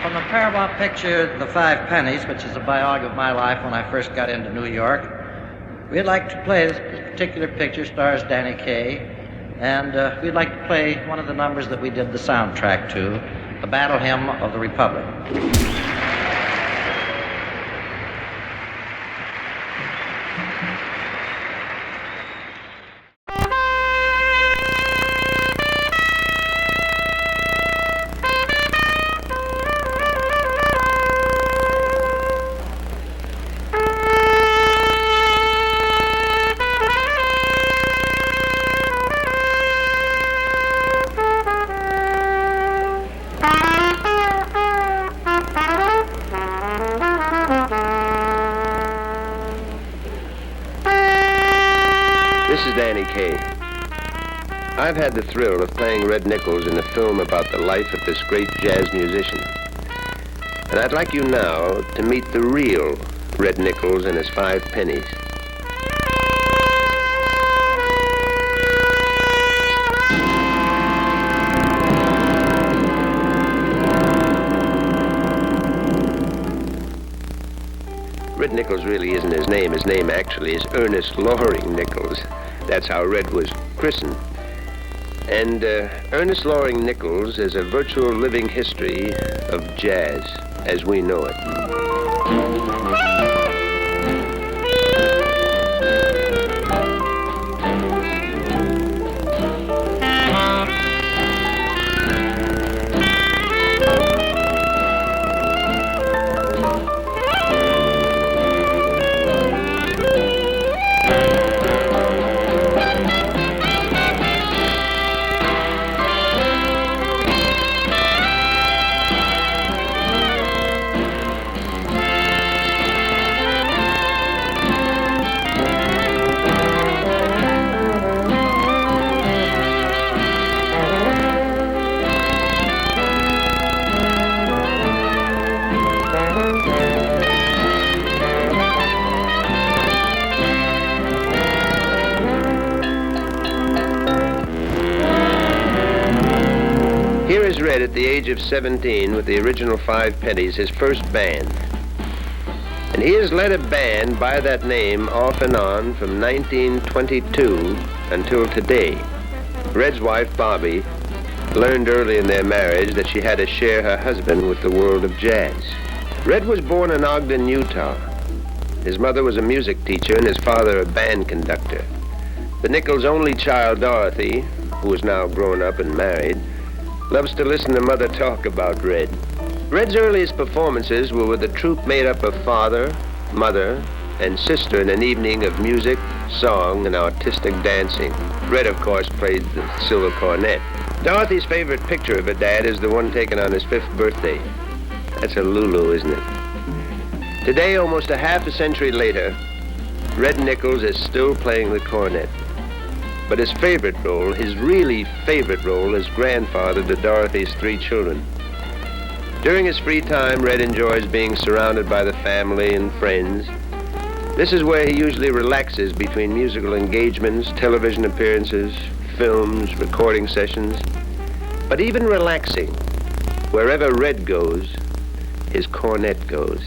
From the Paramount picture, The Five Pennies, which is a biography of my life when I first got into New York, we'd like to play this particular picture, stars Danny Kaye, and we'd like to play one of the numbers that we did the soundtrack to, the Battle Hymn of the Republic. I've had the thrill of playing Red Nichols in a film about the life of this great jazz musician. And I'd like you now to meet the real Red Nichols and his Five Pennies. Red Nichols really isn't his name. His name actually is Ernest Loring Nichols. That's how Red was christened. And Ernest Loring Nichols is a virtual living history of jazz as we know it. At the age of 17 with the original Five Pennies, his first band. And he has led a band by that name off and on from 1922 until today. Red's wife, Bobby, learned early in their marriage that she had to share her husband with the world of jazz. Red was born in Ogden, Utah. His mother was a music teacher and his father a band conductor. The Nichols' only child, Dorothy, who is now grown up and married, loves to listen to Mother talk about Red. Red's earliest performances were with a troupe made up of father, mother, and sister in an evening of music, song, and artistic dancing. Red, of course, played the silver cornet. Dorothy's favorite picture of her dad is the one taken on his 5th birthday. That's a Lulu, isn't it? Today, almost a half a century later, Red Nichols is still playing the cornet. But his favorite role, his really favorite role, is grandfather to Dorothy's 3 children. During his free time, Red enjoys being surrounded by the family and friends. This is where he usually relaxes between musical engagements, television appearances, films, recording sessions. But even relaxing, wherever Red goes, his cornet goes.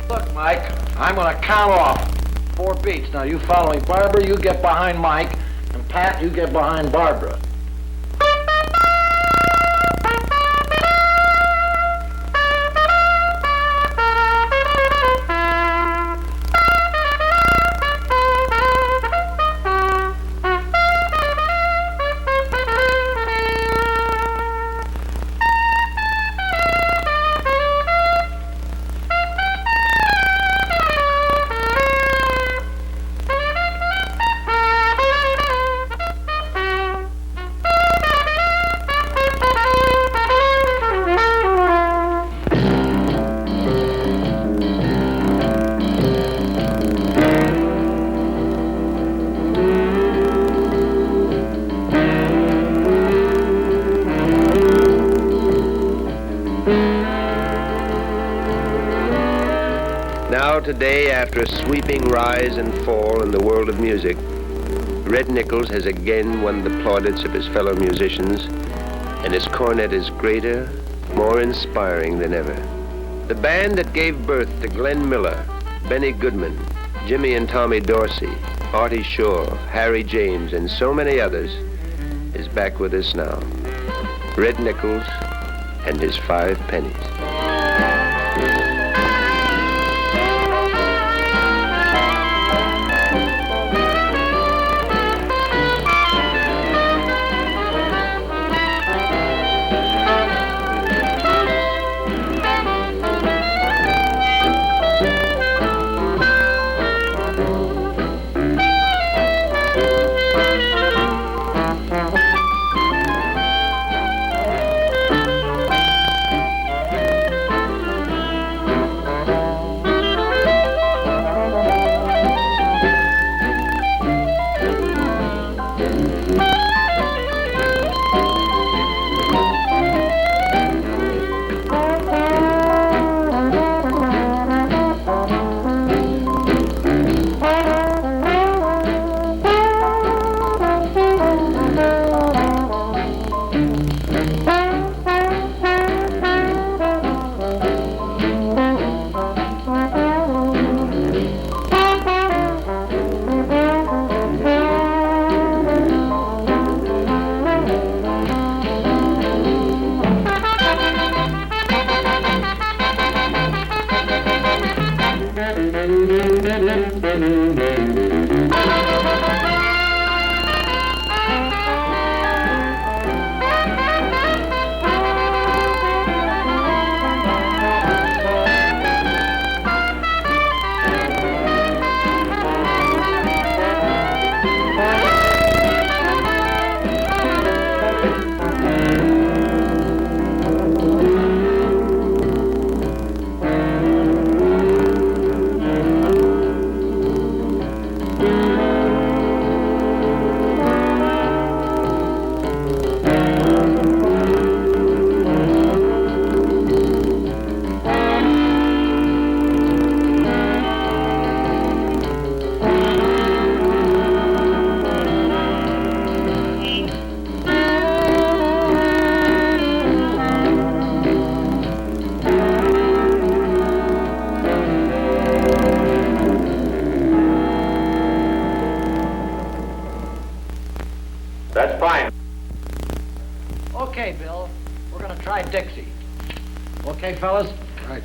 Look, Mike, I'm going to count off 4 beats. Now, you follow me. Barbara, you get behind Mike, and Pat, you get behind Barbara. Now today, after a sweeping rise and fall in the world of music, Red Nichols has again won the plaudits of his fellow musicians, and his cornet is greater, more inspiring than ever. The band that gave birth to Glenn Miller, Benny Goodman, Jimmy and Tommy Dorsey, Artie Shaw, Harry James, and so many others is back with us now. Red Nichols and his 5 pennies. That's fine. Okay, Bill. We're going to try Dixie. Okay, fellas? Right.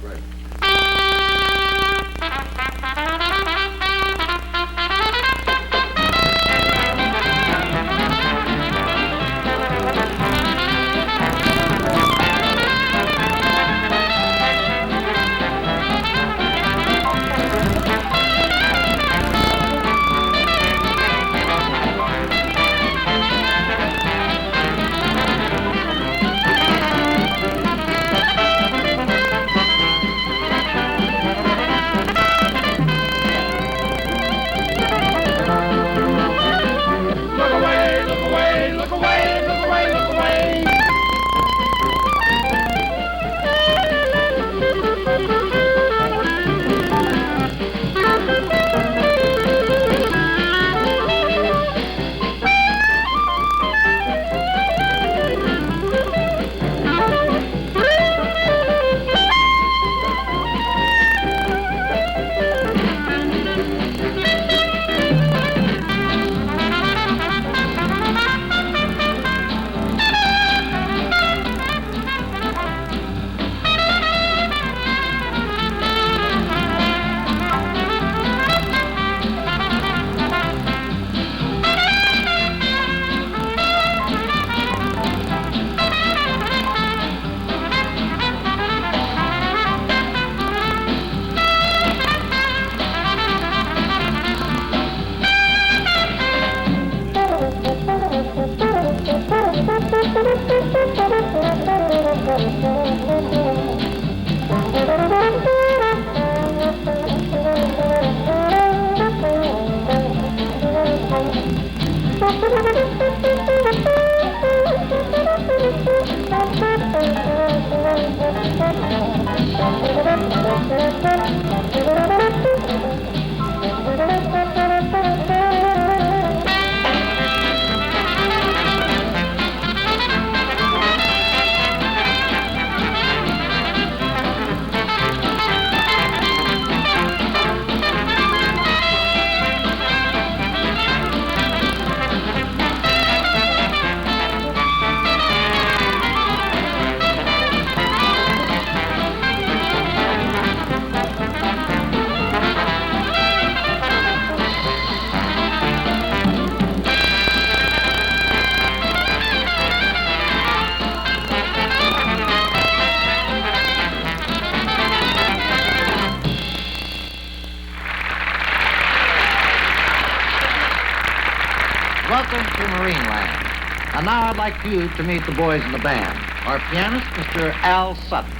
And now I'd like you to meet the boys in the band. Our pianist, Mr. Al Sutton.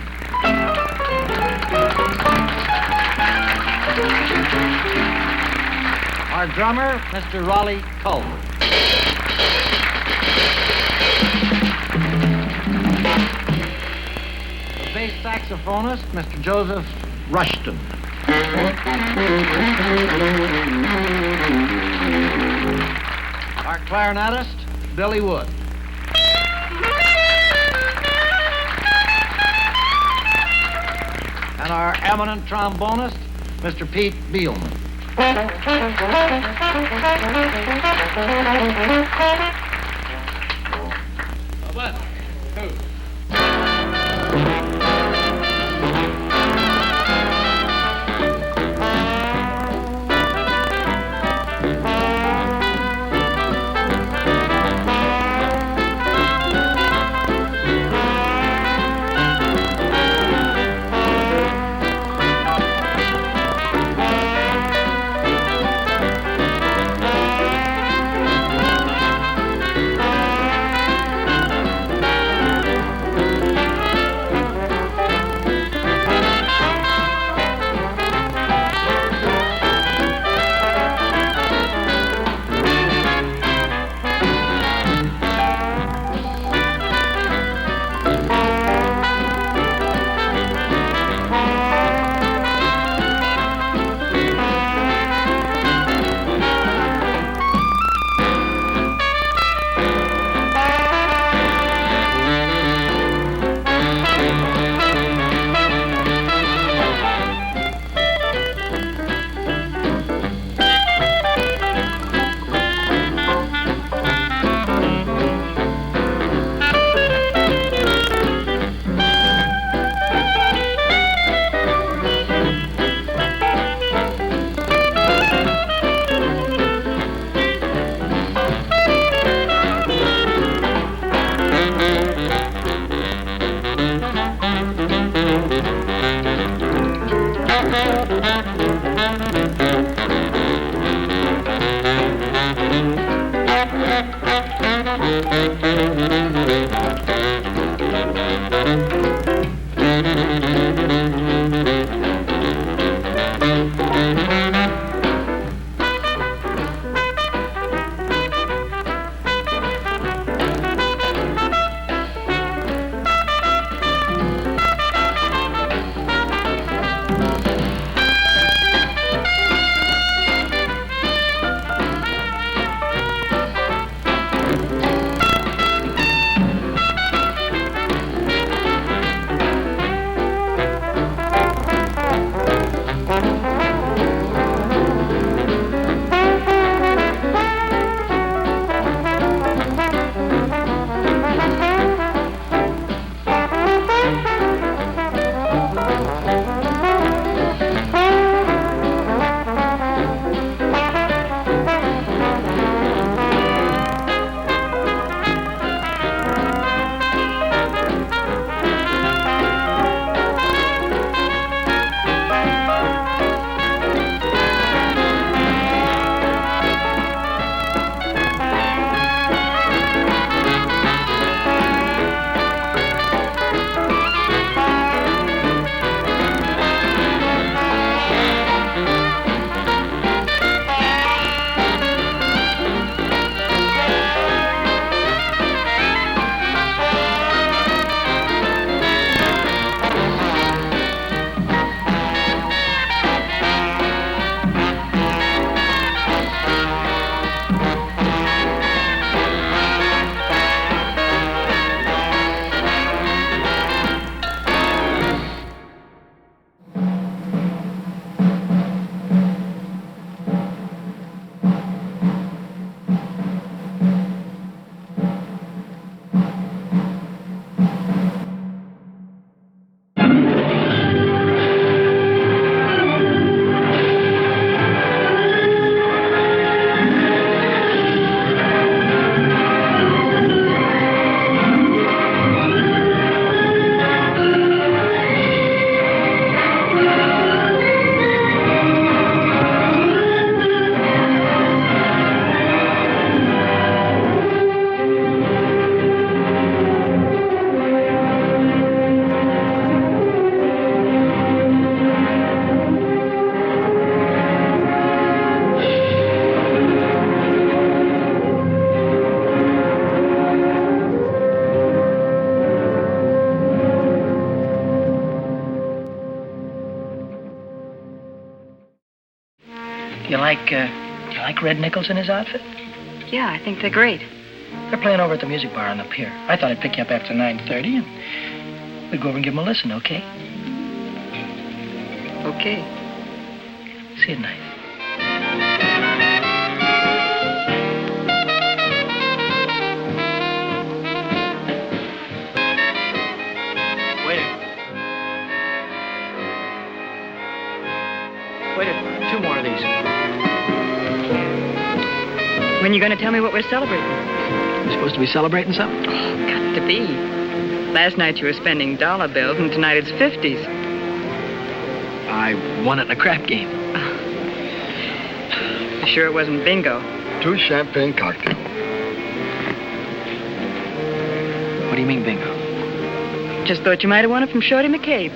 Our drummer, Mr. Raleigh Culver. The bass saxophonist, Mr. Joseph Rushton. Our clarinetist, Billy Wood. And our eminent trombonist, Mr. Pete Beelman. One, two. You like Red Nichols in his outfit? Yeah, I think they're great. They're playing over at the music bar on the pier. I thought I'd pick you up after 9:30 and we'd go over and give them a listen, okay? Okay. See you tonight. Waiter, 2 more of these. When are you going to tell me what we're celebrating? We're supposed to be celebrating something? Got to be. Last night you were spending dollar bills, and tonight it's 50s. I won it in a crap game. You sure it wasn't bingo? 2 champagne cocktails. What do you mean, bingo? Just thought you might have won it from Shorty McCabe.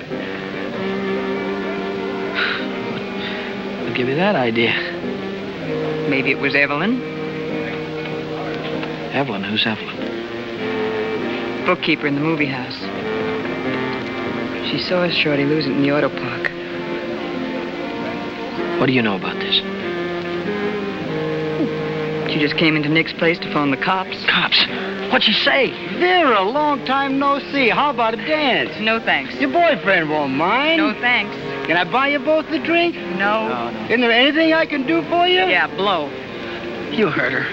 What gave you that idea? Maybe it was Evelyn. Evelyn? Who's Evelyn? Bookkeeper in the movie house. She saw Shorty lose it in the auto park. What do you know about this? She just came into Nick's place to phone the cops. Cops? What'd she say? Vera, long time no see. How about a dance? No thanks. Your boyfriend won't mind. No thanks. Can I buy you both a drink? No. No. Isn't there anything I can do for you? Yeah, blow. You heard her.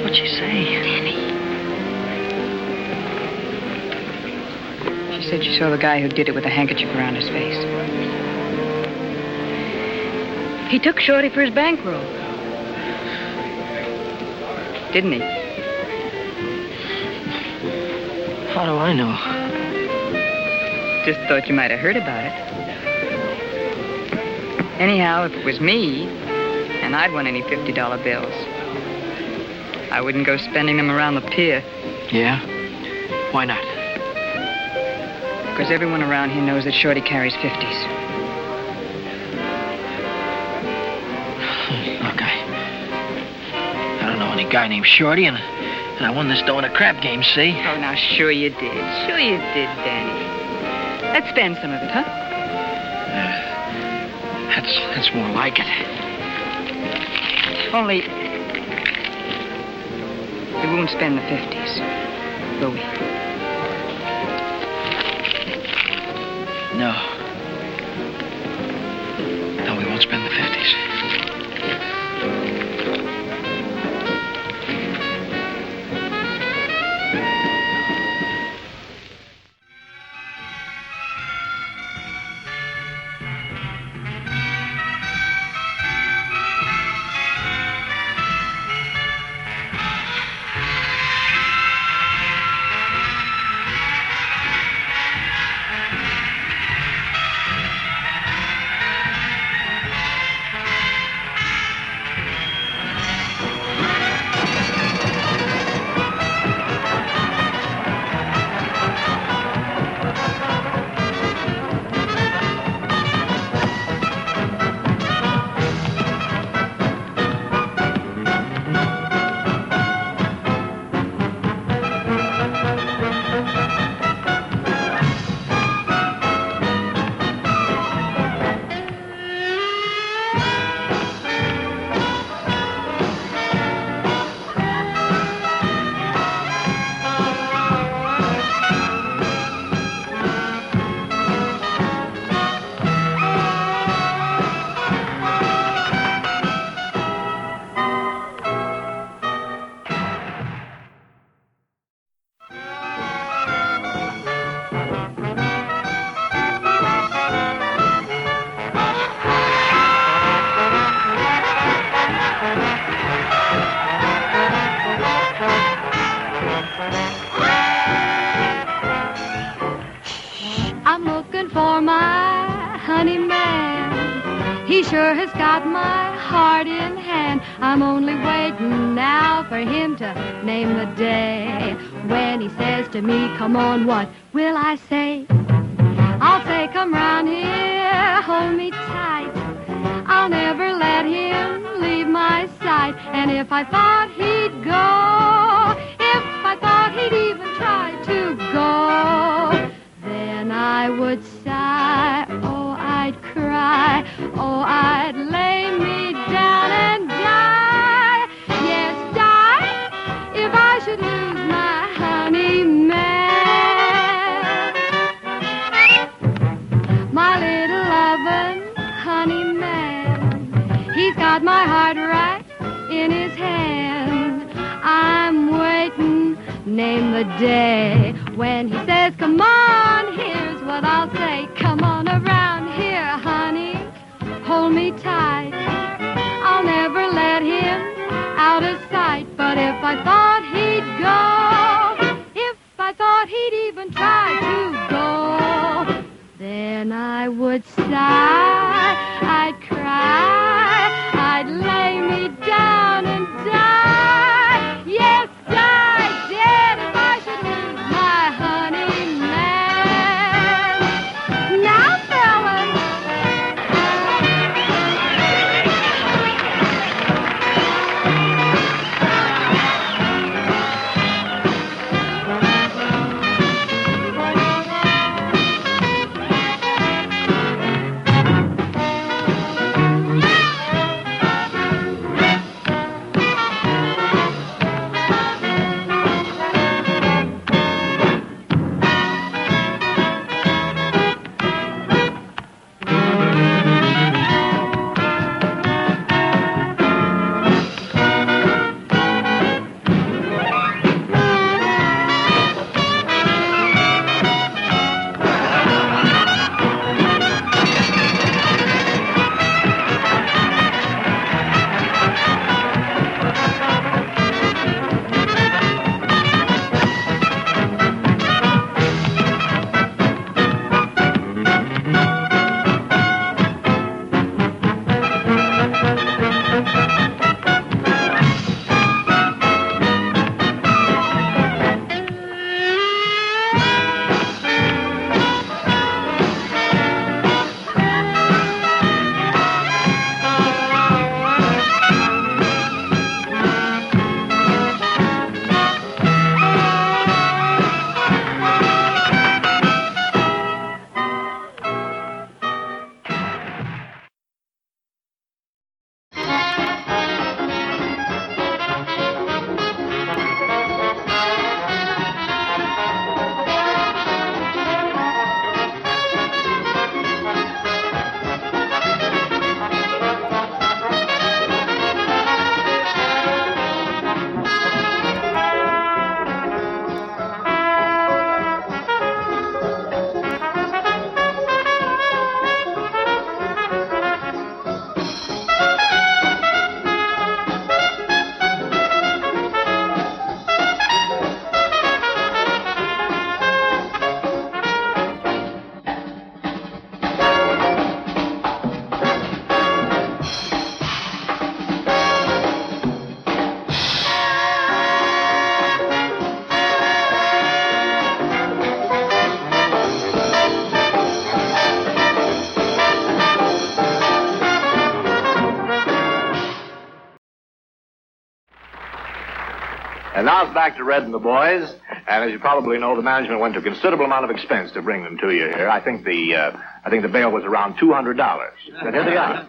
What'd she say? She said she saw the guy who did it with a handkerchief around his face. He took Shorty for his bankroll. Didn't he? How do I know? Just thought you might have heard about it. Anyhow, if it was me, and I'd won any $50 bills, I wouldn't go spending them around the pier. Yeah? Why not? Because everyone around here knows that Shorty carries 50s. Look, I don't know any guy named Shorty, and I won this dough in a crap game, see? Oh, now, sure you did. Sure you did, Danny. Let's spend some of it, huh? That's more like it. Only, we won't spend the 50s, will we? No. No, we won't spend the 50s. He sure has got my heart in hand. I'm only waiting now for him to name the day. When he says to me, come on, what will I say? I'll say, come round here, hold me tight. I'll never let him leave my side. And if I thought he'd go, if I thought he'd even try to go, then I would sigh. should lose my honey man. My little lovin' honey man, he's got my heart right in his hand. I'm waiting, name the day, when he says, come on, here's what I'll say. Come on around here, honey, hold me tight. I'll never let him out of sight. But if I thought he'd go, if I thought he'd even try to go, then I would sigh, I'd cry, I'd lay me down and die. Yes, die dead if I should lose my honey man. Now, fellas. And now it's back to Red and the boys. And as you probably know, the management went to a considerable amount of expense to bring them to you here. I think the bail was around $200. But here they are.